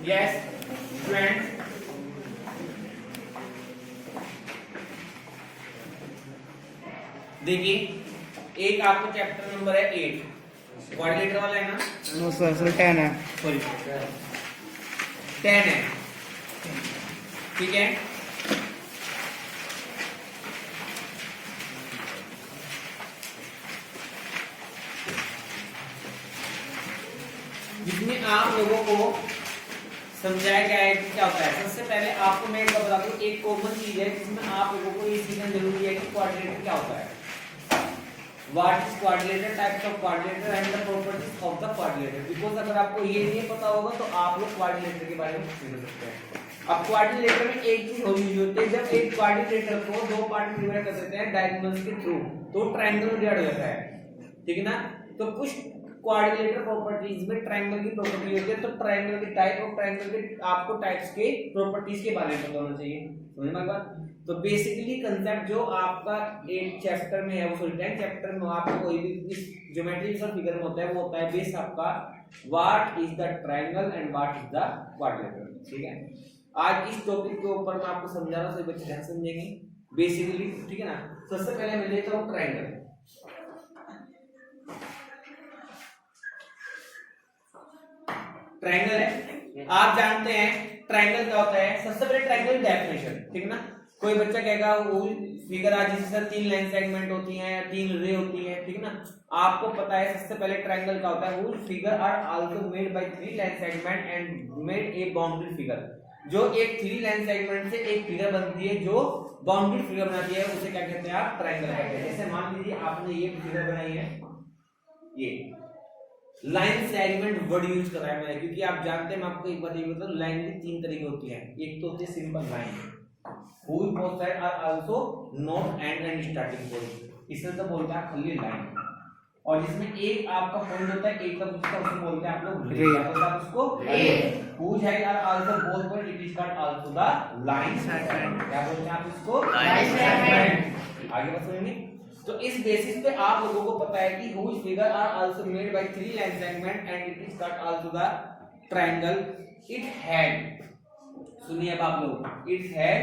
Yes student, देखिए एक आपको चैप्टर नंबर है 8 क्वाड्रिलेटर वाला है ना? नो सर, 10 है। सॉरी 10 है, ठीक है। जिसमें आप लोगों को समझाया गया है कि क्या होता है। सबसे पहले आपको मैं बता दूं, एक कॉमन चीज है जिसमें आप लोगों को ये सीखना जरूरी है कि क्वाड्रिलेटर क्या होता है। What is quadrilateral, types of quadrilateral and the properties of the quadrilateral। Because अगर आपको ये नहीं पता होगा तो आप लोग क्वाड्रिलेटर के बारे में कुछ नहीं कर सकते हैं। अब क्वाड्रिलेटर में एक चीज होनी होती है, जब एक क्वाड्रिलेटर को दो पार्ट में डिवाइड कर सकते हैं डायगोनल्स के थ्रू, तो ट्रायंगल में डिवाइड हो जाता है, ठीक है ना। तो कुछ क्वाड्रिलेटर प्रॉपर्टीज में ट्रायंगल की प्रॉपर्टी होती है, तो ट्रायंगल के टाइप और ट्रायंगल के आपको टाइप्स के प्रॉपर्टीज के बारे में पता होना चाहिए। समझ में बात? तो बेसिकली कंसेप्ट जो आपका एक चैप्टर में है, वो 10 चैप्टर में आपको कोई भी इस ज्योमेट्री और फिगर में होता है, वो होता है बेस आपका what is the triangle and what is the quadrilateral, ठीक है। आज इस टॉपिक के ऊपर मैं आपको समझा रहा हूं, सभी बच्चे ध्यान समझेंगे बेसिकली, ठीक है ना। सबसे पहले मैं लेता हूं ट्रायंगल। ट्रायंगल है, आप जानते हैं ट्रायंगल क्या होता है। सबसे पहले ट्रायंगल डेफिनेशन, ठीक है ना। कोई बच्चा कहेगा वो फिगर आज जैसे 3 लाइन सेगमेंट होती हैं, 3 रे होती हैं, ठीक है ना। आपको पता है सबसे पहले ट्रायंगल क्या होता है। वो figure are also made by 3 line segment and made a boundary figure. जो एक 3 लाइन सेगमेंट से एक फिगर बनती है, जो बाउंड्री फिगर बनाती है, उसे क्या कहते हैं आप? ट्रायंगल कहते हैं। जैसे मान लीजिए आपने ये फिगर बनाई है, ये लाइन सेगमेंट वर्ड यूज करा है मैंने, क्योंकि आप जानते हैं, मैं आपको एक बात ये बता दूं, लाइन की 3 तरीके होती है। एक तो होती है simple line, whose both sides are also not end and starting point, इसे तो बोलते हैं खाली लाइन। और जिसमें एक आपका पॉइंट होता है, एक का दूसरा, उसे बोलते हैं आप लोग रे, क्या बोलते हैं उसको? रे। whose sides are also both point, it is called also the line segment, क्या बोलते हैं आप इसको? Line segment. आगे बात सुनिए। तो इस बेसिस पे आप लोगों को पता है कि whose figure are also made by 3 line segment and it is called also the triangle। it had, सुनिए अब आप लोग, it had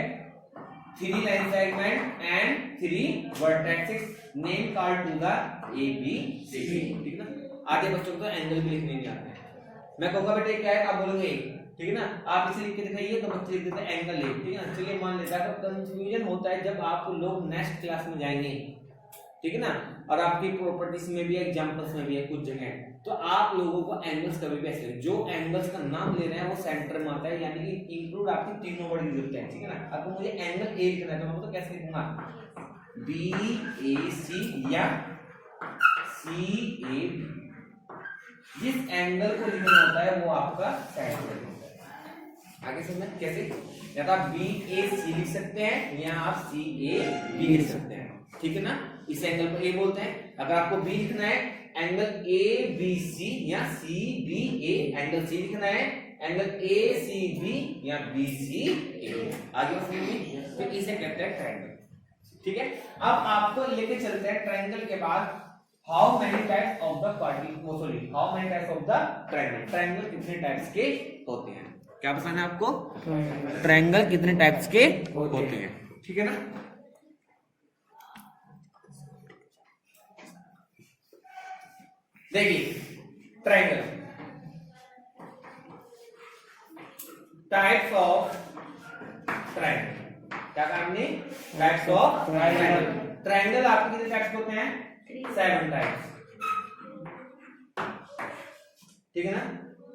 3 line segment and 3 vertices name called to the ABC, ठीक ना। आधे बच्चों को तो एंगल भी लिखने नहीं आते हैं। मैं कहूंगा बेटे क्या है, आप बोलोगे ठीक है ना, आप इसे लिख के दिखाइए, तो बच्चे लिख देते हैं एंगल ले, ठीक है ना। चलिए मान लेते हैं, तो कंफ्यूजन होता है जब आप लोग नेक्स्ट क्लास में जाएंगे, ठीक है ना। और आपकी प्रॉपर्टीज में भी है, एग्जांपल्स में भी है कुछ जगह, तो आप लोगों को एंगल्स कभी भी ऐसे, जो एंगल्स का नाम ले रहे हैं वो सेंटर में आता है, यानी कि इंक्लूड आपकी तीनों वर्ड यूज होते हैं, ठीक है ना। अब मुझे एंगल ए लिखना है, तो मैं तो कैसे लिखूंगा? BAC या CAB। जिस एंगल को लिखना होता है वो आपका सेंटर होता है। आगे समझ कैसे? या तो आप BAC लिख सकते हैं या आप CAB लिख सकते हैं, ठीक है ना। इस एंगल को ए बोलते हैं। अगर आपको बी लिखना है, एंगल ABC या CBA, एंगल सी लिखना है, एंगल ACB या BCA। आगे समझिए, तो इसे कहते हैं ट्रायंगल, ठीक है। अब आपको लेके चलते हैं ट्रायंगल के बाद, how many types of the quadrilateral, sorry how many types of the triangle. Triangle कितने टाइप्स के होते हैं, क्या बताना है आपको? ट्रायंगल कितने टाइप्स के होते हैं, ठीक है ना। देखिए ट्रायंगल, टाइप्स ऑफ ट्रायंगल, क्या कहा हमने? Types of triangle. ट्रायंगल आपके कितने टाइप्स होते हैं? 7 टाइप्स, ठीक है ना।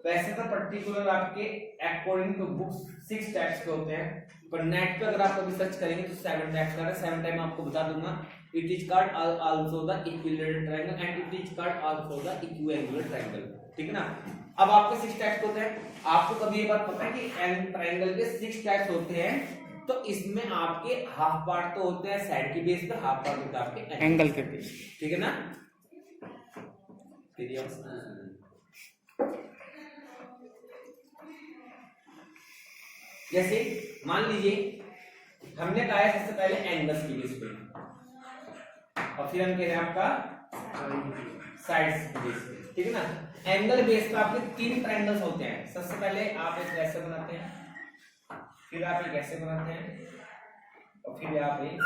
वैसे तो पर्टिकुलर आपके अकॉर्डिंग टू बुक्स 6 टाइप्स के होते हैं, पर नेट पे अगर आप कभी सर्च करेंगे तो 7 टाइप्स का है। 7 टाइप आपको बता दूंगा। It is called also the equilateral triangle and it is called also the equiangular triangle, ठीक है ना। अब आपके 6 टाइप्स होते हैं। आपको कभी ये बात पता है कि ट्रायंगल के 6 टाइप्स होते हैं, तो इसमें आपके हाफ पार्ट तो होते हैं साइड के बेस पे, हाफ पार्ट होता है आपके एंगल के बेस, ठीक है ना। जैसे मान लीजिए हमने कहा है सबसे पहले एंगल्स की बेस पे, और फिर हम कह रहे हैं आपका साइड्स की बेस पे, ठीक है ना। एंगल बेस पे आपके 3 ट्रायंगल्स होते हैं। सबसे पहले आप एक ऐसे बनाते हैं, फिर आप एक ऐसे बनाते हैं, और फिर आप एक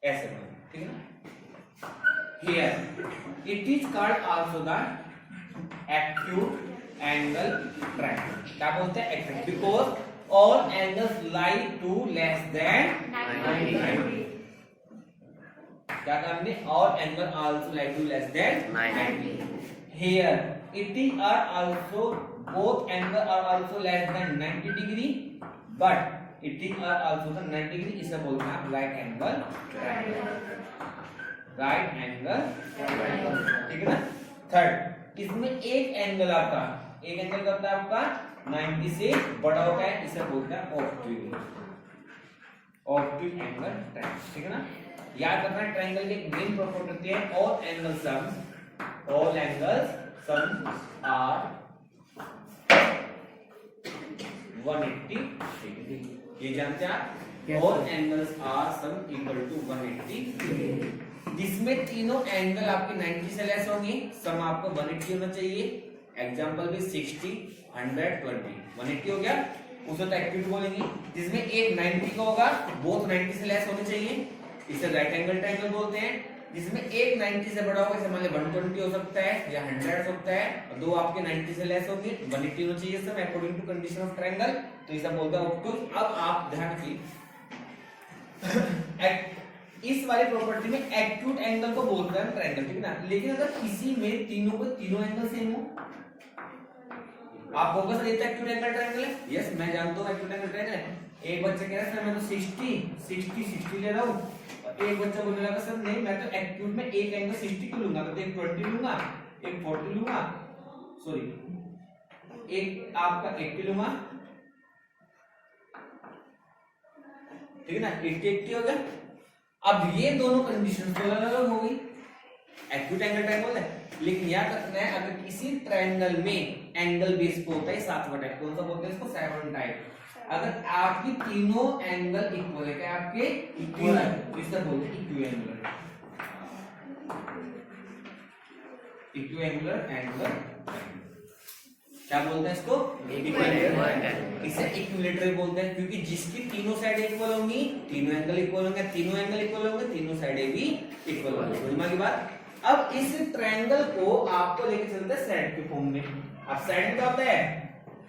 ऐसे बनाते, ठीक है ना। Here it is called also the acute angle triangle। क्या बोलते हैं? acute, because all angles lie to less than 90। क्या काम ने? all angle also lie to less than 90। Here it is are also both angle are also less than 90 degree, but it is are also the 90 degree, इसे बोलते हैं right angle triangle। Right angle, ठीक है ना। Third, इसमें एक angle आपका, एक एंगल करता है आपका 90 से बड़ा होता है, इसे बोलते हैं ऑब्ट्यूज एंगल ट्रायंगल, ठीक है ना। याद रखना है ट्रायंगल की मेन प्रॉपर्टी होती है all angles sum are 180 degree. ये जानते हैं आप, all angles are sum equal to 180 degree, जिसमें तीनों एंगल आपके 90 से लेस होंगे, सम आपको 180 होना चाहिए। एग्जांपल भी 60 120 180 हो गया, उसे तो एक्यूट बोलेंगे। जिसमें एक 90 का होगा, बोथ 90 से लेस होने चाहिए, इसे राइट एंगल ट्रायंगल बोलते हैं। जिसमें एक 90 से बड़ा होगा, जैसे मान लीजिए 120 हो सकता है या 100 हो सकता है, और दो आपके 90 से लेस होंगे, 180 होना चाहिए सब according to condition of triangle, तो इसे बोलते हैं ऑब्ट्यूज। अब आप ध्यान रखिए इस वाली प्रॉपर्टी में एक्यूट एंगल को बोलते हैं ट्रायंगल, ठीक है ना। लेकिन अगर किसी में तीनों एंगल सेम हो, आप फोकस देते हैं एक्यूट एंगल ट्रायंगल है, यस मैं जानता हूं एक्यूट एंगल ट्रायंगल है। एक बच्चा कह रहा है सर मैं तो 60 ले रहा हूं, और एक बच्चा बोलने लगा सर नहीं मैं तो एक्यूट में एक एंगल 60 को लूंगा, तो एक 20 लूंगा, एक 40 लूंगा, सॉरी एक आपका 80 लूंगा, ठीक है ना। 80 हो गया। अब ये दोनों कंडीशन तो अलग हो गई, एक्यूट एंगल ट्रायंगल है। लेकिन याद रखना है अगर किसी ट्रायंगल में एंगल बेस को होता है 7 टाइप, कौन सा बोलते हैं इसको? 7 टाइप। अगर आपकी तीनों एंगल इक्वल है, क्या आपके इक्वल है, तो इसका बोलते हैं इक्विएंगुलर एंगल, क्या बोलते हैं इसको? इसे इक्विलेटरल बोलते हैं, क्योंकि जिसकी तीनों साइड इक्वल होंगी, तीनों एंगल इक्वल होंगे, तीनों एंगल इक्वल होंगे, तीनों साइडें भी इक्वल होंगी। समझ की बात। अब इस ट्रायंगल को आपको लेके चलते हैं सेट के फॉर्म में। अब सेट में क्या होता है?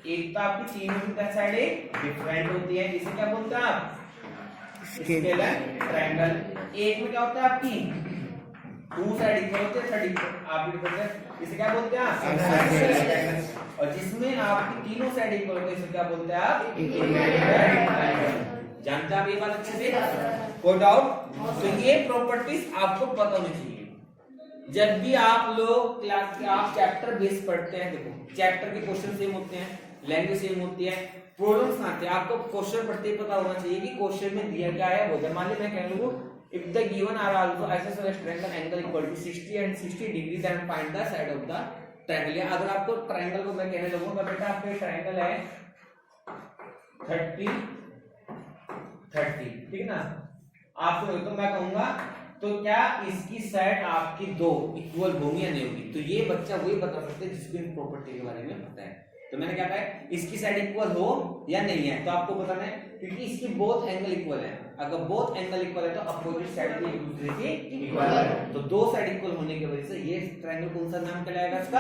एक तो आपकी तीनों की साइडें डिफरेंट होती है, इसे क्या बोलते हैं आप? Scalar triangle. एक में क्या होता है आपकी 2 साइड इक्वल होते हैं, 30 आप इसे क्या बोलते हैं आप? और जिसमें आपकी तीनों साइड इक्वल होते हैं, इसे क्या बोलते हैं आप? जानते हैं आप ये बात अच्छे से? कोई डाउट? तो ये प्रॉपर्टीज आपको पता होनी चाहिए। जब भी आप लोग क्लास के आप चैप्टर बेस पढ़ते हैं, देखो चैप्टर के क्वेश्चन सेम होते हैं, लैंग्वेज सेम होती है, प्रॉब्लम्स आते हैं, आपको क्वेश्चन पढ़ते ही पता होना चाहिए कि क्वेश्चन में दिया क्या है। वो मान लीजिए मैं कह लूं if the given are also isosceles triangle angle equal to 60 and 60 degree then find the side of the triangle। या अगर आपको ट्रायंगल को मैं कहने लगूंगा बेटा आपका ट्रायंगल है 30 30, ठीक है ना। आपको तो मैं कहूंगा तो क्या इसकी साइड आपकी 2 इक्वल होंगी या नहीं होगी? तो ये बच्चा वही बता सकते हैं जिसको इन प्रॉपर्टी के बारे में पता है। तो मैंने क्या कहा है, इसकी साइड इक्वल हो या नहीं है, तो आपको बताना है, क्योंकि इसकी बोथ एंगल इक्वल है। अगर बोथ एंगल इक्वल है तो अपोजिट साइड भी एक दूसरे के इक्वल है, तो 2 साइड इक्वल होने की वजह से ये ट्रायंगल कौन सा नाम कहलाएगा इसका?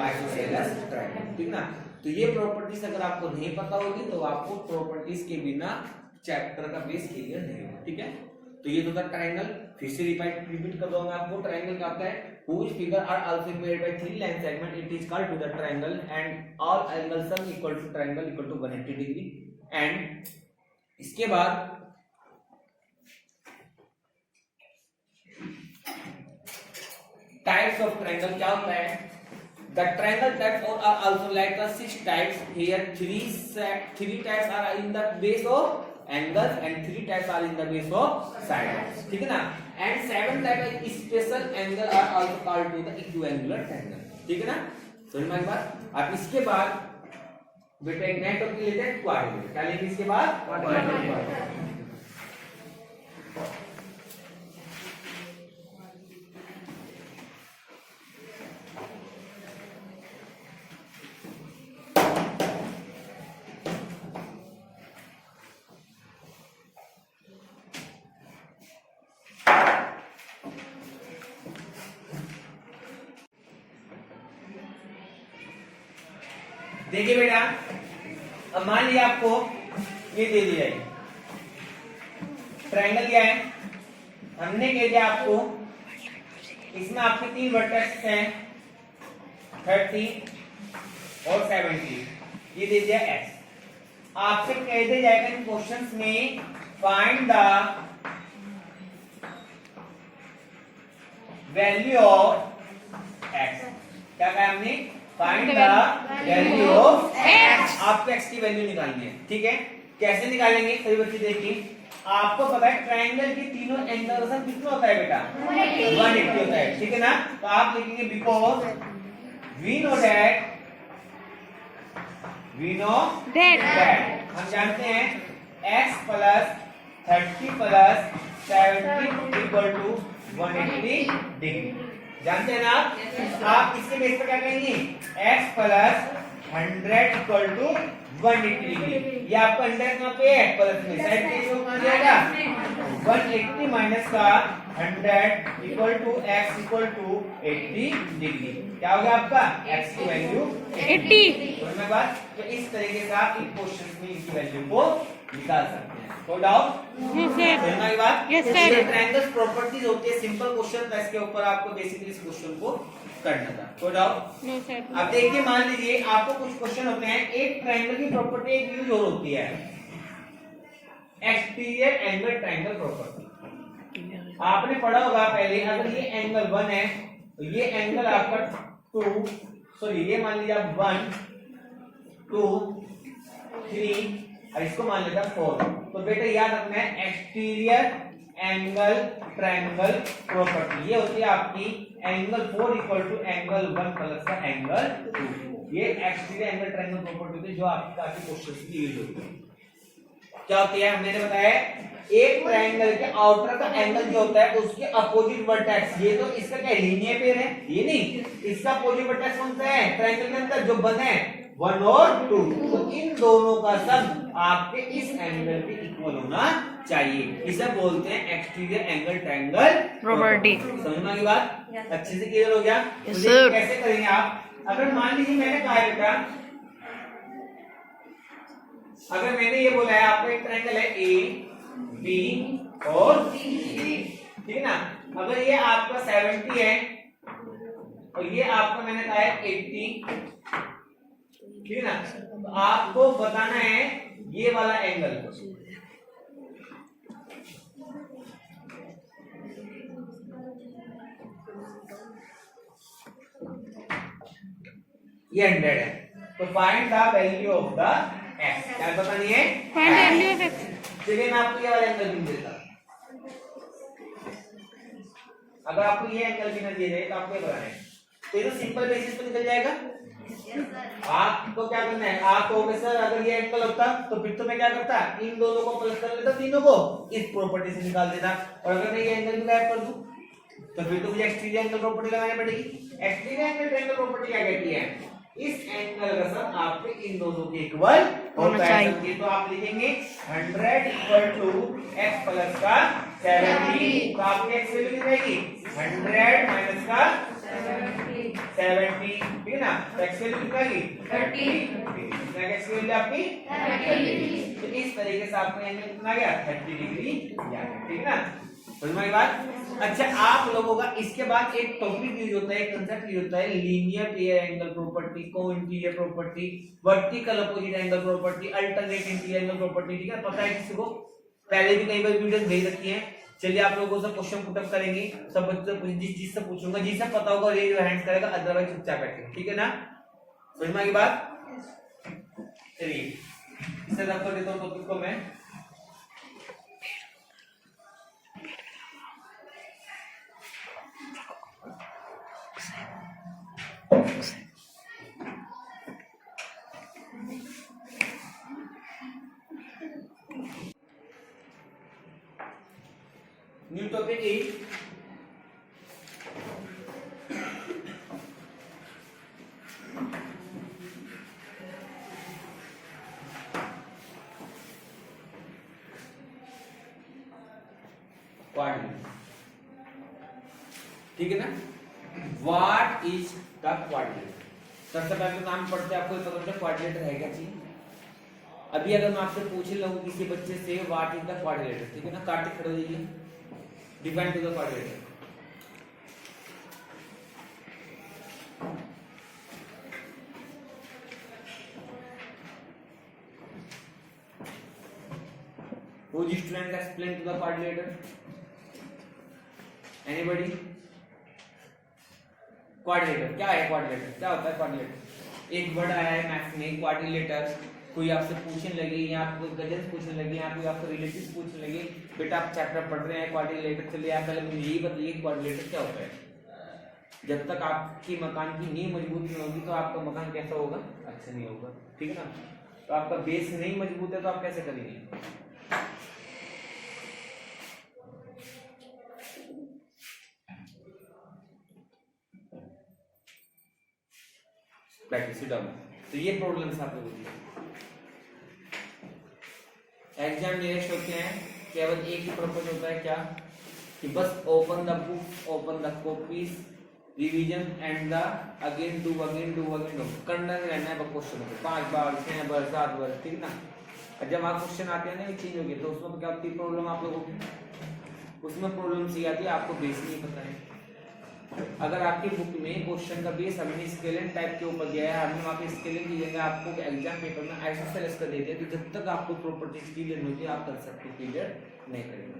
आइसोसेलेस ट्रायंगल, ठीक ना। तो ये प्रॉपर्टीज अगर आपको नहीं पता होगी तो आपको प्रॉपर्टीज के बिना चैप्टर का बेस क्लियर नहीं होगा, ठीक है। तो ये तो था ट्रायंगल। फिर से रिपीट कर दूंगा आपको। ट्रायंगल क्या होता है? whose figure are also made by 3 line segment, it is called to the triangle and all angles sum equal to triangle equal to 180 degree। and इसके बाद टाइप्स ऑफ ट्रायंगल क्या होता है? The triangle types are also like the 6 types here। 3 types are in the base of angles and 3 types are in the base of sides, ठीक है ना। and 7 types of special angle are also called to the equiangular triangle, ठीक है ना। समझ में आई बात? अब इसके बाद बेटा एक नेट टॉपिक लेते हैं क्वाड्रेटिक, क्या लेंगे इसके बाद क्वाड्रेटिक। देखिए बेटा, अब मान लिया आपको ये दे दिया है ट्रायंगल दिया है, हमने कह दिया आपको इसमें आपके 3 वर्टेक्स हैं 30 और 70, ये दे दिया x। आपसे कह दिया जाएगा इन क्वेश्चंस में find the value of x। क्या कहा हमने? Find the value of x। आपको x की वैल्यू निकालनी है, ठीक है। कैसे निकालेंगे सभी बच्चे देखिए। आपको पता है ट्रायंगल के तीनों एंगल का कितना होता है बेटा? 180 होता है, ठीक है ना। तो आप लिखेंगे बिकॉज वी नो दैट हम जानते हैं x plus 30 plus 70 equal to 180 degree, जानते हैं ना आप। आप इसके बेस पर क्या कहेंगे? x plus 100 equal to 180 degree. ये आपका 100 कहाँ पे है? प्लस में, साइड पे इसको कहाँ जाएगा? 180 माइनस का 100 equal to x equal to 80 degree. क्या हो गया आपका? x की वैल्यू 80। समझ में बात? तो इस तरीके से आप इन क्वेश्चंस में इनकी वैल्यू को निकाल सकते हैं। कोई डाउट? समझ में बात? ये ट्रायंगल्स प्रॉपर्टीज होती है, सिंपल क्वेश्चन था, इसके ऊपर आपको बेसिकली इस क्वेश्चन को करना था। कोई डाउट? अब देखिए, मान लीजिए आपको कुछ क्वेश्चन होते हैं, एक ट्रायंगल की प्रॉपर्टी एक यूज और होती है एक्सटीरियर एंगल ट्रायंगल प्रॉपर्टी। आपने पढ़ा होगा पहले, अगर ये एंगल 1 है तो ये एंगल आपका 2, सॉरी ये मान लीजिए आप 1 2 3 और इसको मान लेता 4। तो बेटा याद रखना है एक्सटीरियर एंगल ट्रायंगल प्रॉपर्टी, ये होती है आपकी angle 4 equal to angle 1 plus का एंगल 2। ये एक्सटीरियर एंगल ट्रायंगल प्रॉपर्टी होती है जो आपकी काफी क्वेश्चंस में यूज होती है। क्या होती है? मैंने बताया एक ट्रायंगल के आउटर का एंगल जो होता है उसके अपोजिट वर्टेक्स, ये तो इसका क्या लीनियर पेयर है, ये नहीं, इसका अपोजिट वर्टेक्स कौन सा है ट्रायंगल के अंदर जो बने हैं 1 और 2, तो इन दोनों का सम आपके इस एंगल के इक्वल होना चाहिए। इसे बोलते हैं एक्सटीरियर एंगल ट्रायंगल प्रॉपर्टी। समझ में आई बात? अच्छे से क्लियर हो गया? तो कैसे करेंगे आप? अगर मान लीजिए मैंने कहा बेटा, अगर मैंने ये बोला है आपका एक ट्रायंगल है ए बी और सी, ठीक है ना। अगर ये आपका 70 है और ये आपका मैंने कहा है 80, ठीक है ना। तो आपको बताना है ये वाला एंगल, ये 100 है, तो find the value of the x। क्या बतानी है? Find value of x। चलिए मैं आपको ये वाला एंगल भी देता हूं। अगर आपको ये एंगल भी ना दिए जाए तो आपको ये बताना है, तो ये तो सिंपल बेसिस पे निकल जाएगा। आपको क्या करना है? आप कहोगे सर अगर ये एंगल होता तो फिर तो मैं क्या करता, इन दोनों को प्लस कर लेता, तीनों को इस प्रॉपर्टी से निकाल देता, और अगर मैं ये एंगल भी गायब कर दूं तो फिर तो मुझे एक्सटीरियर एंगल प्रॉपर्टी लगानी पड़ेगी। एक्सटीरियर एंगल ट्रायंगल प्रॉपर्टी क्या कहती है? इस एंगल का सम आपके इन दोनों के इक्वल होता है। तो आप लिखेंगे 100 इक्वल टू x प्लस का 70, तो आपकी x वैल्यू कितनी आएगी? 100 माइनस का 70, ठीक है ना। तो x वैल्यू कितनी आएगी? 30। x वैल्यू आपकी 30। तो इस तरीके से आपको एंगल कितना आ गया? 30 डिग्री आ गया, ठीक है ना। समझ में आई बात? अच्छा, आप लोगों का इसके बाद एक टॉपिक यूज होता है, एक कांसेप्ट यूज होता है linear pair angle property, co-interior property, vertical opposite angle property, alternate interior angle property, ठीक है। पता है किसी को? पहले भी कई बार वीडियोस भेज रखी है। चलिए आप लोगों से क्वेश्चन पुटअप करेंगे, सब बच्चों से जिससे पूछूंगा, जिसे पता होगा रेज योर हैंड्स करेगा, अदरवाइज चुपचाप बैठेगा, ठीक है ना। समझ में आई बात? चलिए इसे रख कर देता हूं टॉपिक को मैं। न्यू टॉपिक इज क्वाड्रिलेटरल, ठीक है ना। What is the quadrilateral? सबसे पहले तो नाम पढ़ते आपको पता चलता है क्वाड्रिलेटर है क्या चीज। अभी अगर मैं आपसे पूछ लूं किसी बच्चे से व्हाट इज द क्वाड्रिलेटर, ठीक है ना, कार्तिक खड़े हो जाइए, define to the quadrilateral. Who is student explain to the quadrilateral? Anybody? Quadrilateral क्या है? क्वाड्रिलेटर क्या होता है? क्वाड्रिलेटर एक वर्ड आया है मैथ्स में, क्वाड्रिलेटर। कोई आपसे पूछने लगे या आप कोई कजन पूछने लगे या कोई आपके रिलेटिव पूछने लगे, बेटा आप चैप्टर पढ़ रहे हैं क्वाड्रिलेटर, चलिए आप पहले मुझे यही बताइए क्वाड्रिलेटर क्या होता है। जब तक आपकी मकान की नींव मजबूत नहीं होगी तो आपका मकान कैसा होगा? अच्छा नहीं होगा, ठीक है ना। तो आपका बेस नहीं मजबूत है तो आप कैसे करेंगे? Practice down. तो ये प्रॉब्लम्स आप लोगों की एग्जाम नियरेस्ट होते हैं, केवल एक ही पर्पज होता है क्या कि बस open the book, open the copies, revision and the again do करना रहना है क्वेश्चन को 5 बार 6 बार 7 बार, ठीक ना। और जब आप क्वेश्चन आते हैं ना चेंज हो गया तो उसमें क्या होती है प्रॉब्लम आप लोगों की? उसमें प्रॉब्लम सी आती है आपको बेस नहीं पता है। अगर आपकी बुक में क्वेश्चन का बेस हमने स्केलिंग टाइप के ऊपर दिया है, हमने वहाँ पे स्केलिंग की जगह आपको एग्जाम पेपर में आइसोसेलेस कर देते हैं, तो जब तक आपको प्रॉपर्टीज क्लियर नहीं होती आप कंसेप्ट क्लियर नहीं करेंगे।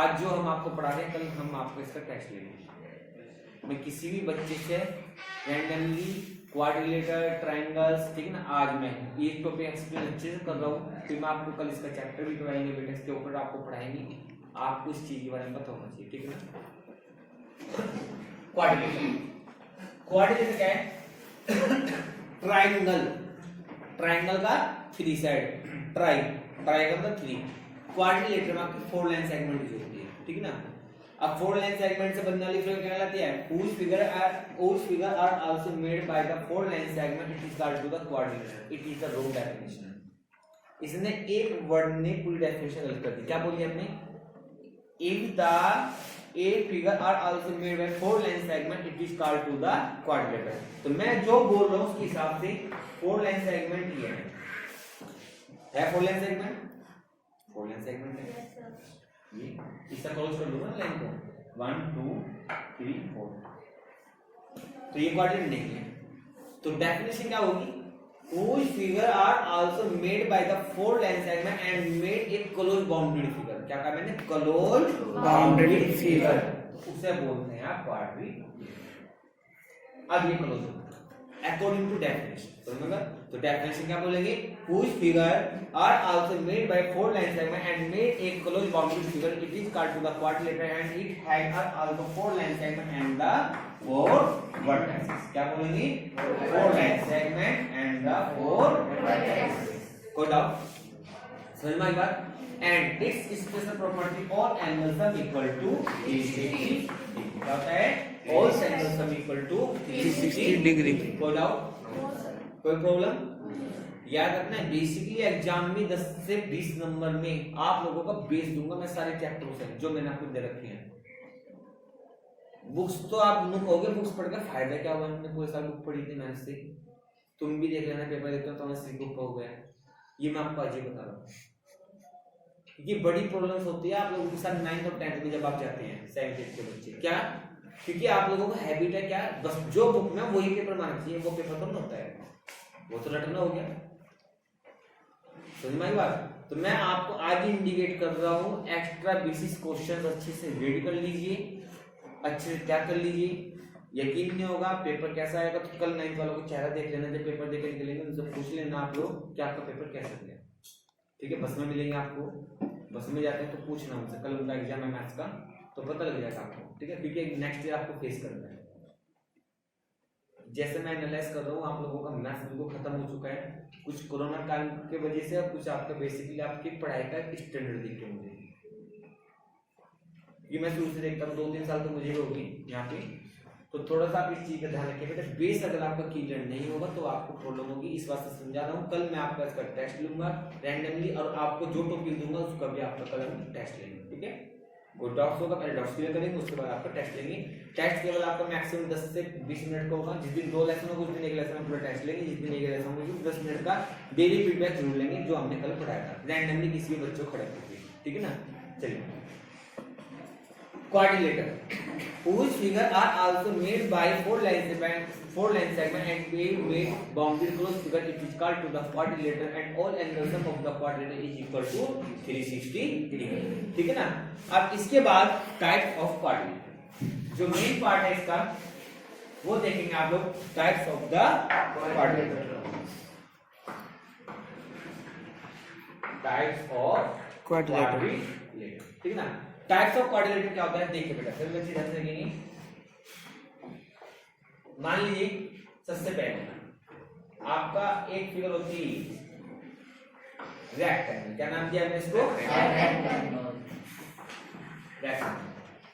आज जो हम आपको पढ़ा रहे हैं कल हम आपको इसका टेस्ट लेंगे। मैं किसी भी बच्चे से रैंडमली क्वाड्रिलेटर, ट्रायंगल्स, ठीक है ना, आज मैं ये टॉपिक एक्सप्लेन अच्छे से कर रहा हूँ, फिर मैं आपको कल इसका चैप्टर भी कराएंगे बेटा, इसके ऊपर आपको पढ़ाएंगे, आपको इस चीज के बारे में पता होना चाहिए, ठीक है ना। क्वाड्रिलेटर क्या है? ट्राइंगल, ट्राइंगल का 3 साइड, ट्राइंगल का 3। क्वाड्रिलेटर में आपकी 4 लाइन सेगमेंट यूज होती है, ठीक है ना। अब 4 लाइन सेगमेंट से बनने वाली फिगर क्या कहलाती है? whose figure are also made by the 4 line segment, it is called to the quadrilateral, it is the wrong definition। इसने एक वर्ड ने पूरी डेफिनेशन गलत कर दी। क्या बोली हमने? if the a figure are also made by 4 line segment, it is called to the quadrilateral। तो मैं जो बोल रहा हूँ उसके हिसाब से 4 लाइन सेगमेंट ये है 4 लाइन सेगमेंट, 4 लाइन सेगमेंट है ये, इसका क्रॉस कर लूंगा लाइन को 1 2 3 4, तो ये क्वाड्रिलेटरल नहीं है। तो डेफिनेशन क्या होगी? whose figure are also made by the 4 line segment and made a closed bounded figure। क्या कहा मैंने? closed bounded figure, उसे बोलते हैं आप क्वाड्रिलेटरल। अब ये क्लोज अकॉर्डिंग टू डेफिनेशन, तो remember, तो डेफिनेशन क्या बोलेंगे? whose figure are also made by 4 line segment and made a closed bounded figure, it is called to the quadrilateral and it has also 4 line segment and the 4 vertices। क्या बोलेंगे? 4 line segment and the 4 vertices। कोई doubt? समझ में आई बात? and its special property all angles are equal to 360 degree। क्या होता है? all angles are equal to 360 degree। कोई डाउट? कोई प्रॉब्लम? याद रखना है बेसिकली एग्जाम में 10 से 20 नंबर में आप लोगों का बेस दूंगा मैं सारे चैप्टरों से जो मैंने आपको दे रखे हैं। बुक्स तो आप लोग कहोगे बुक्स पढ़कर फायदा क्या हुआ? हमने पूरे साल बुक पढ़ी थी मैथ्स से, तुम भी देख लेना पेपर देखते हो तो हमें बुक हो गया। ये मैं आपको आज ही बता रहा हूँ, ये बड़ी प्रॉब्लम्स होती है आप लोगों के साथ 9th और 10th में जब आप जाते हैं 7th 8th के बच्चे। क्या? क्योंकि आप लोगों को हैबिट है क्या, बस जो बुक में वही पेपर मारना चाहिए, वो पेपर तो नहीं होता है, वो तो रटना हो गया। समझ में आई बात? तो मैं आपको आज ही इंडिकेट कर रहा हूँ, एक्स्ट्रा बेसिस क्वेश्चन अच्छे से रेडी कर लीजिए, अच्छे से क्या कर लीजिए। यकीन नहीं होगा पेपर कैसा आएगा तो कल 9th वालों को चेहरा देख लेना, जब पेपर देकर निकलेंगे उनसे पूछ लेना आप लोग कि आपका पेपर कैसा गया, ठीक है। बस में मिलेंगे आपको, बस में जाते हैं तो पूछना उनसे, कल उनका एग्जाम है मैथ्स का तो पता लग जाएगा आपको, ठीक है, क्योंकि नेक्स्ट ईयर आपको फेस करना है। जैसे मैं एनालाइज कर रहा हूँ आप लोगों का मैथ्स बिल्कुल खत्म हो चुका है, कुछ कोरोना काल के वजह से, कुछ आपका बेसिकली आपकी पढ़ाई का स्टैंडर्ड दिख रहा है मुझे, क्योंकि मैं शुरू से देखता हूँ 2-3 साल तो मुझे भी होगी यहाँ पे, तो थोड़ा सा आप इस चीज का ध्यान रखिए बेटा। बेस अगर आपका क्लियर नहीं होगा तो आपको प्रॉब्लम होगी, इस बात से समझा रहा हूँ। कल मैं आपका इसका टेस्ट लूंगा रैंडमली, और आपको जो टॉपिक दूंगा उसका भी आपका कल हम टेस्ट लेंगे, ठीक है। कोई डाउट्स होगा पहले डाउट्स क्लियर करेंगे, उसके बाद आपका टेस्ट लेंगे। टेस्ट केवल आपका मैक्सिमम 10 से 20 मिनट का होगा। जिस दिन 2 लेसन होगा उस दिन 1 लेसन पूरा टेस्ट लेंगे, जिस दिन 1 लेसन होगा 10 मिनट का डेली फीडबैक जरूर लेंगे जो हमने कल पढ़ाया था रैंडमली किसी भी बच्चों को खड़े करके, ठीक है ना। चलिए quadrilateral whose figure are also made by 4 line segment and paved with bounded closed figure, it is called to the quadrilateral and all angles sum of the quadrilateral is equal to 360 degree, ठीक है ना। अब इसके बाद types of quadrilateral, जो main part है इसका वो देखेंगे आप लोग, types of the quadrilateral, types of quadrilateral, ठीक है ना। टाइप्स ऑफ क्वाड्रिलेटरल क्या होता है देखिए बेटा, फिर बच्चे ध्यान से देखेंगे। मान लीजिए सबसे पहले आपका एक फिगर होती है रेक्टेंगल, क्या नाम दिया आपने इसको, रेक्टेंगल।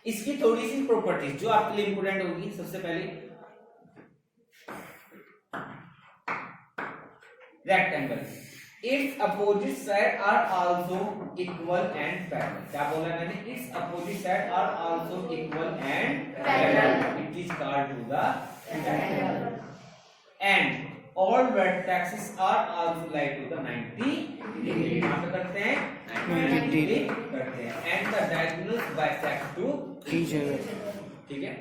इसकी थोड़ी सी प्रॉपर्टीज जो आपके लिए इंपोर्टेंट होगी। सबसे पहले rectangle, its opposite side are also equal and parallel, क्या बोला मैंने, its opposite side are also equal and parallel, it is called to the rectangle, and all vertices are also like to the 90 degree, यहाँ पे करते हैं 90 degree करते हैं, and the diagonals bisect to each other, ठीक है।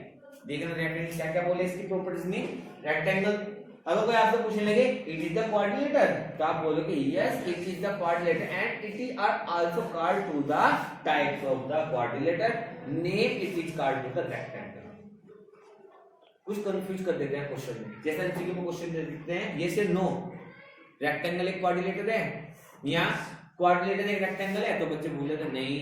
देखना rectangle क्या क्या बोले इसकी प्रॉपर्टीज में। रेक्टेंगल अगर कोई आपसे पूछने लगे इट इज द क्वाड्रिलेटरल, तो आप बोलोगे yes it is the quadrilateral and it is are also called to the types of the quadrilateral, name it is called to the rectangle. कुछ कंफ्यूज कर देते हैं क्वेश्चन में, जैसा एमसीक्यू में क्वेश्चन दे देते हैं ये से नो, रेक्टेंगल एक क्वाड्रिलेटरल है या क्वाड्रिलेटरल एक रेक्टेंगल है, तो बच्चे भूल जाते नहीं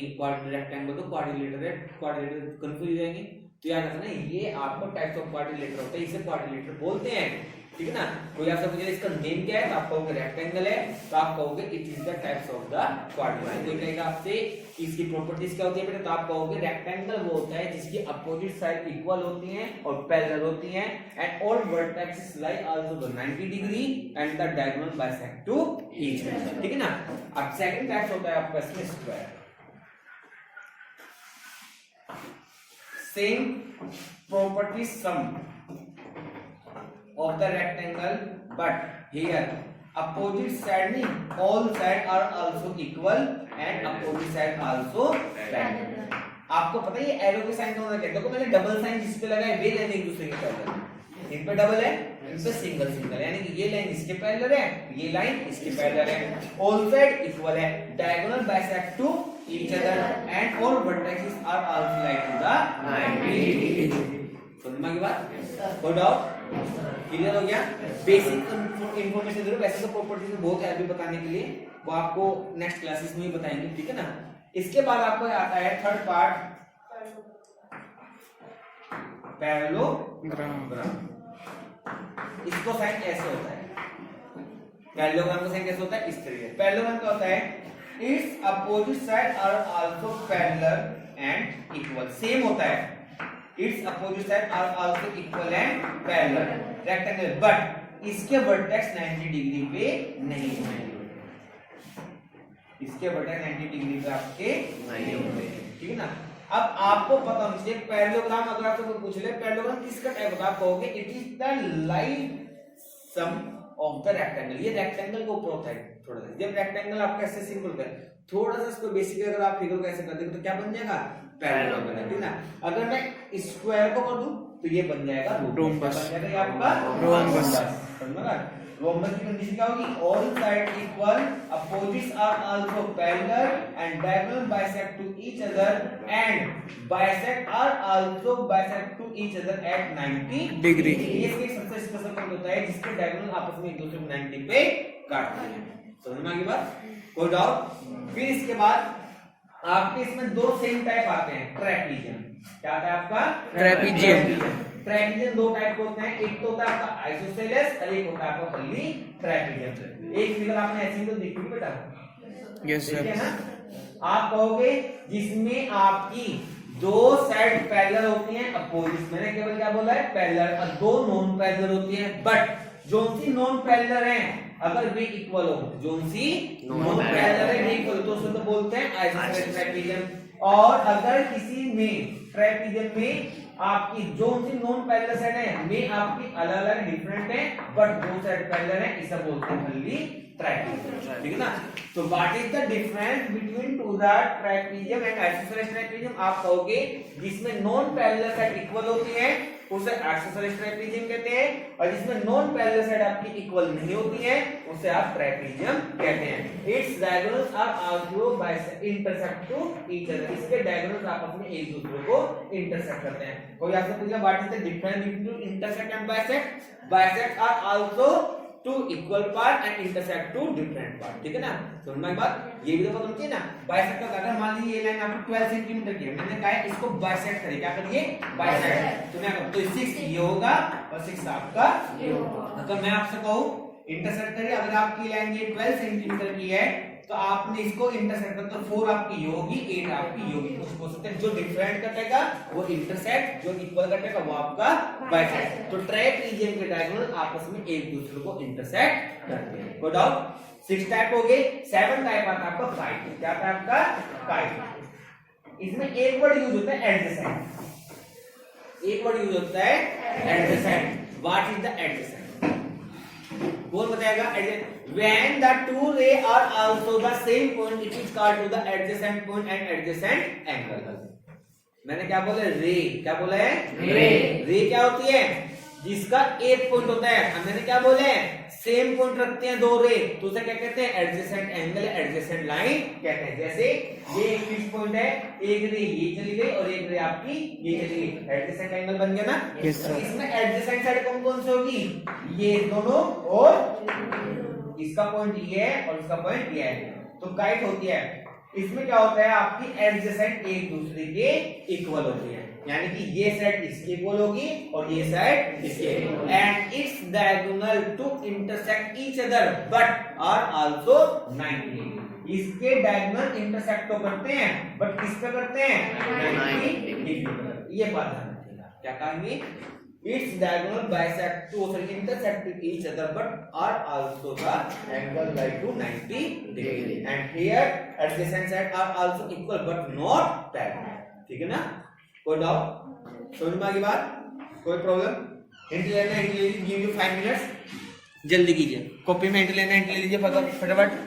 रेक्टेंगल तो क्वाड्रिलेटरल है, क्वाड्रिलेटरल कंफ्यूज हो जाएंगे। तो याद रखना ये आपको टाइप्स ऑफ क्वाड्रिलेटरल होता है, इसे क्वाड्रिलेटरल बोलते हैं, ठीक है ना। कोई आपसे पूछे इसका नेम क्या है तो आप कहोगे रेक्टेंगल है, तो आप कहोगे it is the types of the quadrilateral. कोई कहेगा आपसे इसकी प्रॉपर्टीज क्या होती है बेटा, तो आप कहोगे रेक्टेंगल वो होता है जिसकी अपोजिट साइड इक्वल होती हैं और पैरेलल होती हैं, and all vertexes lie also the 90 degree and the diagonal bisect to each other, ठीक है ना। अब सेकंड टाइप्स होता है आपका इसमें square, same properties sum of the rectangle, but here opposite side नहीं, all side are also equal and opposite side also parallel। आपको पता है ये एरो के साइन कौन सा है, देखो मैंने डबल साइन जिस पे लगाए वे लाइन एक दूसरे के पैरेलल, इन पे डबल है इन पे सिंगल सिंगल, यानी कि ये लाइन इसके पैरेलल है ये लाइन इसके पैरेलल है, ऑल साइड इक्वल है, diagonal bisect to each other and all vertices are also like to the 90 degree। समझ में आ गई बात, कोई डाउट, क्लियर हो गया। बेसिक इंफॉर्मेशन जरूर, वैसे तो प्रॉपर्टीज में बहुत है अभी बताने के लिए, वो आपको नेक्स्ट क्लासेस में ही बताएंगे, ठीक है ना। इसके बाद आपको आता है थर्ड पार्ट पैरेललोग्राम। इसको साइन ऐसे होता है, पैरेललोग्राम का साइन कैसे होता है इस तरीके। पैरेललोग्राम क्या होता है, its opposite side are also parallel and equal, same होता है, its opposite side are also equal and parallel rectangle, but इसके वर्टेक्स 90 डिग्री पे नहीं होंगे, इसके वर्टेक्स 90 डिग्री पे आपके नहीं होंगे, ठीक है ना। अब आपको पता होना चाहिए पैरेललोग्राम, अगर आपसे कोई पूछ ले पैरेललोग्राम किसका टाइप होता है, आप कहोगे it is the line sum of the rectangle, ये रेक्टेंगल के ऊपर होता है थोड़ा सा। जब रेक्टेंगल आपका ऐसे सिंपल होता है, थोड़ा सा इसको बेसिकली अगर आप फिगर को ऐसे कर देंगे तो क्या बन जाएगा, पैरेललोग्राम, ठीक है ना। अगर मैं स्क्वायर को कर दूं तो ये बन जाएगा रोम्बस, बन जाएगा ये आपका रोम्बस, समझ में। रोम्बस की कंडीशन क्या होगी, all side equal, opposites are also parallel and diagonal bisect to each other and bisect are also bisect to each other at 90 degree. ये सबसे स्पेशल पॉइंट होता है जिसके डायगोनल आपस में एक दूसरे को 90 पे काटते हैं, समझ में आ गई बात, कोई डाउट। फिर इसके बाद आपके इसमें दो सेम टाइप आते हैं, ट्रेपीजियम, क्या आता है आपका, ट्रेपीजियम। ट्रेपीजियम दो टाइप के होते हैं, एक तो होता है आपका आइसोसेलेस और एक होता है आपका खाली ट्रेपीजियम। एक फिगर आपने ऐसी तो देखी बेटा, यस सर, आप कहोगे जिसमें आपकी दो साइड पैरेलल होती हैं अपोजिट, मैंने केवल क्या बोला है पैरेलल, और दो नॉन पैरेलल होती हैं, बट जोन सी नॉन पैरेलल हैं अगर वे इक्वल हो, जोन सी नॉन पैरेलल है इक्वल तो उसको तो बोलते हैं आइसोसेलेस ट्रापेजियम। और अगर किसी में ट्रापेजियम में आपकी जोन सी नॉन पैरेलल साइड है में आपकी अलग अलग डिफरेंट है बट दो साइड पैरेलल है, इसे बोलते हैं खाली ट्रापेजियम, ठीक है ना। तो what is the difference between two the trapezium and isosceles trapezium, आप कहोगे जिसमें नॉन पैरेलल साइड इक्वल होती है उसे आइसोसेलेस ट्रापेजियम कहते हैं, और जिसमें नॉन पैरेलल साइड आपकी इक्वल नहीं होती है उसे आप ट्रापेजियम कहते हैं। Its diagonals are also intersect to each other, इसके डायगोनल्स आपस में एक दूसरे को इंटरसेक्ट करते हैं। कोई आपसे पूछेगा what is the difference between intersect and bisect, bisect are also to equal part and intersect to different part, ठीक है ना। समझ में बात, ये भी तो पता है ना। बाइसेक्ट का अगर मान लीजिए ये लाइन आपको 12 सेंटीमीटर की है, मैंने कहा है इसको बाइसेक्ट करिए, क्या करिए बाइसेक्ट, तो मैं तो 6 ये होगा और 6 आपका ये होगा। तो मैं आपसे कहूं इंटरसेक्ट करिए, अगर आपकी लाइन ये 12 सेंटीमीटर की है तो आपने इसको इंटरसेक्ट कर, तो 4 आपकी ये होगी 8 आपकी ये होगी, कुछ बोल सकते हैं जो डिफरेंट कटेगा वो इंटरसेक्ट, जो इक्वल कटेगा वो आपका बाइसेक्ट। तो ट्रापेजियम के डायगोनल आपस में एक दूसरे को इंटरसेक्ट करते हैं। कोई डाउट? 6 टाइप हो गए, 7 टाइप आता है आपका काइट, क्या आता है आपका काइट। इसमें एक वर्ड यूज होता है एडजेसेंट, एक वर्ड यूज होता है adjacent. What is the adjacent? कौन बताएगा? When the two rays are also the same point, it is called to the adjacent point and adjacent angle. मैंने क्या बोला? रे, क्या बोला है? रे। रे क्या होती है? जिसका एक पॉइंट होता है। अब मैंने क्या बोले? सेम पॉइंट रखते हैं दो रे, तो उसे क्या कहते हैं? एडजेसेंट एंगल, एडजेसेंट लाइन कहते हैं। जैसे ये एक फिक्स पॉइंट है, एक रे ये चली गई और एक रे आपकी ये चली गई, एडजेसेंट एंगल बन गया ना। yes, इसमें एडजेसेंट साइड कौन कौन सी होगी? ये दोनों, और इसका पॉइंट ये है और इसका पॉइंट ये है। तो काइट होती है, इसमें क्या होता है? आपकी एडजेसेंट एक दूसरे के इक्वल होती है, यानी कि ये साइड इसके इक्वल होगी और ये साइड इसके, and its diagonal to intersect each other but are also 90 degree. इसके डायगोनल इंटरसेक्ट तो करते हैं बट किस पे करते हैं? 90 डिग्री पर। ये बात ध्यान रखिएगा, क्या कहेंगे? Its diagonal bisect to intersect each other but are also the angle like to 90 degree, and here adjacent side are also equal but not parallel, ठीक है ना। कोई डाउट? समझ में आ गई बात? कोई प्रॉब्लम? हिंट लेना है, हिंट ले लीजिए, गिव यू 5 मिनट्स, जल्दी कीजिए, कॉपी में हिंट लेना है, हिंट ले लीजिए फटाफट।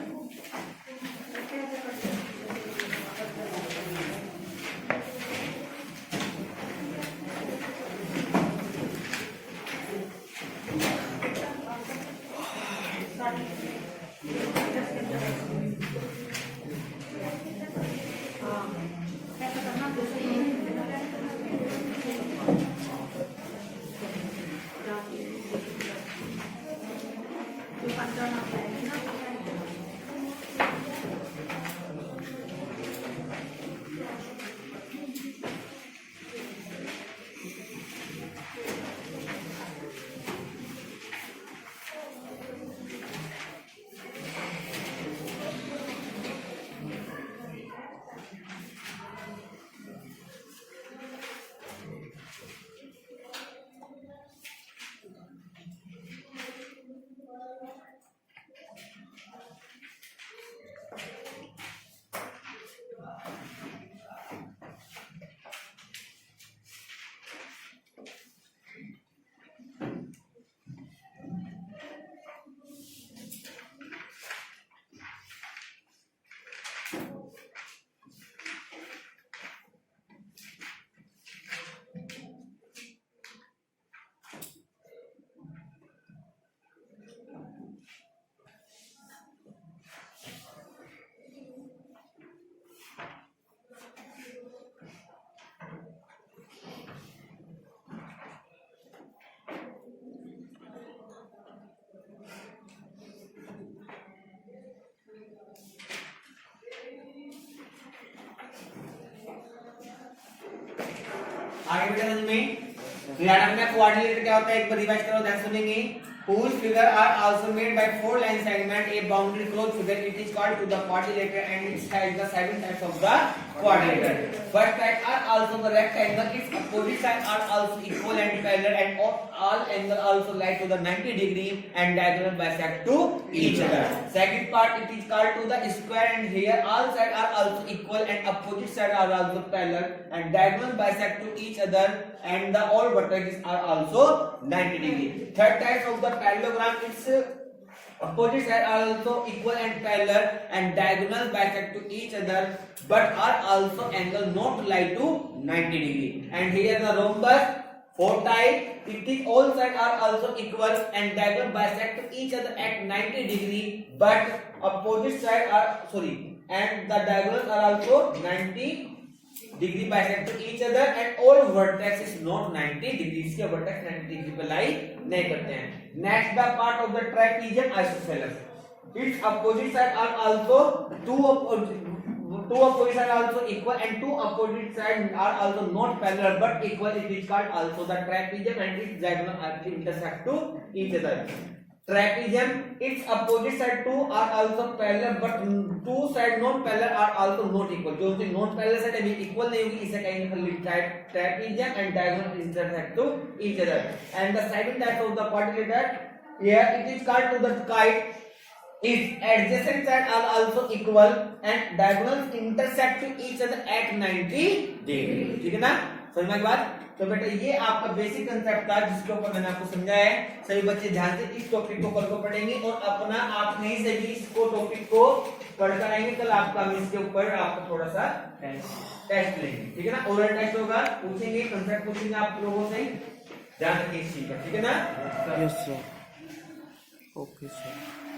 आगे बढ़े समझ में। तो यार अपना कोऑर्डिनेट क्या होता है एक बार रिवाइज करो, ध्यान सुनेंगे। whose figure are also made by 4 line segment, a boundary closed figure, it is called to the quadrilateral and it has the 7 types of the quadrilateral. First type are also the rectangle, its opposite sides are also equal and parallel and all angle also lie to the 90 degree and diagonal bisect to each other. Second part, it is called to the square and here all sides are also equal and opposite sides are also parallel and diagonal bisect to each other and the all vertices are also 90 degree. Third type of the parallelogram, its opposite sides are also equal and parallel and diagonal bisect to each other but are also angle not lie to 90 degree. And here the rhombus, fourth type, it is all sides are also equal and diagonal bisect to each other at 90 degree but opposite side are and the diagonals are also 90 degree bisect to each other and all vertex is not 90 degrees के vertex 90 degree पे lie नहीं करते हैं. Next the part of the trapezium isosceles, its opposite side are also two opposite sides are also equal and two opposite sides are also not parallel but equal, it is called also the trapezium and its diagonal are intersect to each other. Trapezium, its opposite side two are also parallel but two sides not parallel are also not equal. जो उसकी not parallel side अभी equal नहीं होगी इसे कहेंगे trapezium and diagonal intersect to each other. And the second type of the quadrilateral, here it is called to the kite, its adjacent sides are also equal and diagonals intersect to each other at 90 degree. ठीक है ना, समझ में बात? तो बेटा ये आपका बेसिक कंसेप्ट था जिसके ऊपर मैंने आपको समझाया है. सभी बच्चे ध्यान से इस टॉपिक को कल को पढ़ेंगे और अपना आप कहीं से भी इसको टॉपिक को पढ़कर आएंगे. कल आपका इसके ऊपर आपको थोड़ा सा टेस्ट लेंगे. ठीक है ना, ओरल टेस्ट होगा, पूछेंगे कंसेप्ट पूछेंगे आप लोगों से. ध्यान रखिए इस चीज का. ठीक है ना. Yes sir. Okay sir.